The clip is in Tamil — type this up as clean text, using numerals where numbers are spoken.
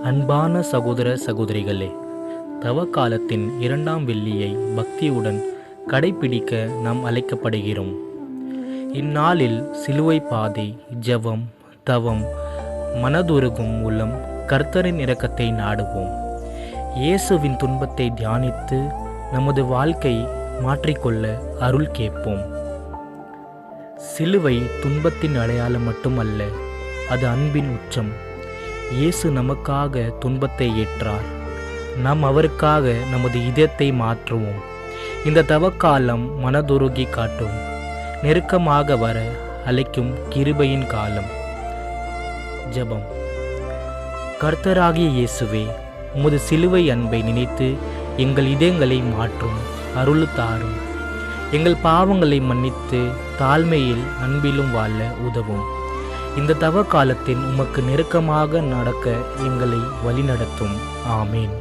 அன்பான சகோதர சகோதரிகளே, தவ காலத்தின் 2ஆம் வெள்ளியை பக்தியுடன் கடைபிடிக்க நாம் அழைக்கப்படுகிறோம். இந்நாளில் சிலுவை பாதை, ஜெபம், தவம், மனதுருகும் மூலம் கர்த்தரின் இரக்கத்தை நாடுவோம். இயேசுவின் துன்பத்தை தியானித்து நமது வாழ்க்கை மாற்றிக்கொள்ள அருள் கேட்போம். சிலுவை துன்பத்தின் அடையாளம் மட்டுமல்ல, அது அன்பின் உச்சம். இயேசு நமக்காக துன்பத்தை ஏற்றார். நாம் அவருக்காக நமது இதயத்தை மாற்றுவோம். இந்த தவக்காலம் மனதுருகி காட்டும், நெருக்கமாக வர அழைக்கும் கிருபையின் காலம். ஜெபம். கர்த்தராகிய இயேசுவே, உமது சிலுவை அன்பை நினைத்து எங்கள் இதயங்களை மாற்றும் அருள் தாரும். எங்கள் பாவங்களை மன்னித்து தாழ்மையில் அன்பிலும் வாழ உதவும். இந்த தவ காலத்தில் உமக்கு நெருக்கமாக நடக்க எங்களை வழிநடத்தும். ஆமேன்.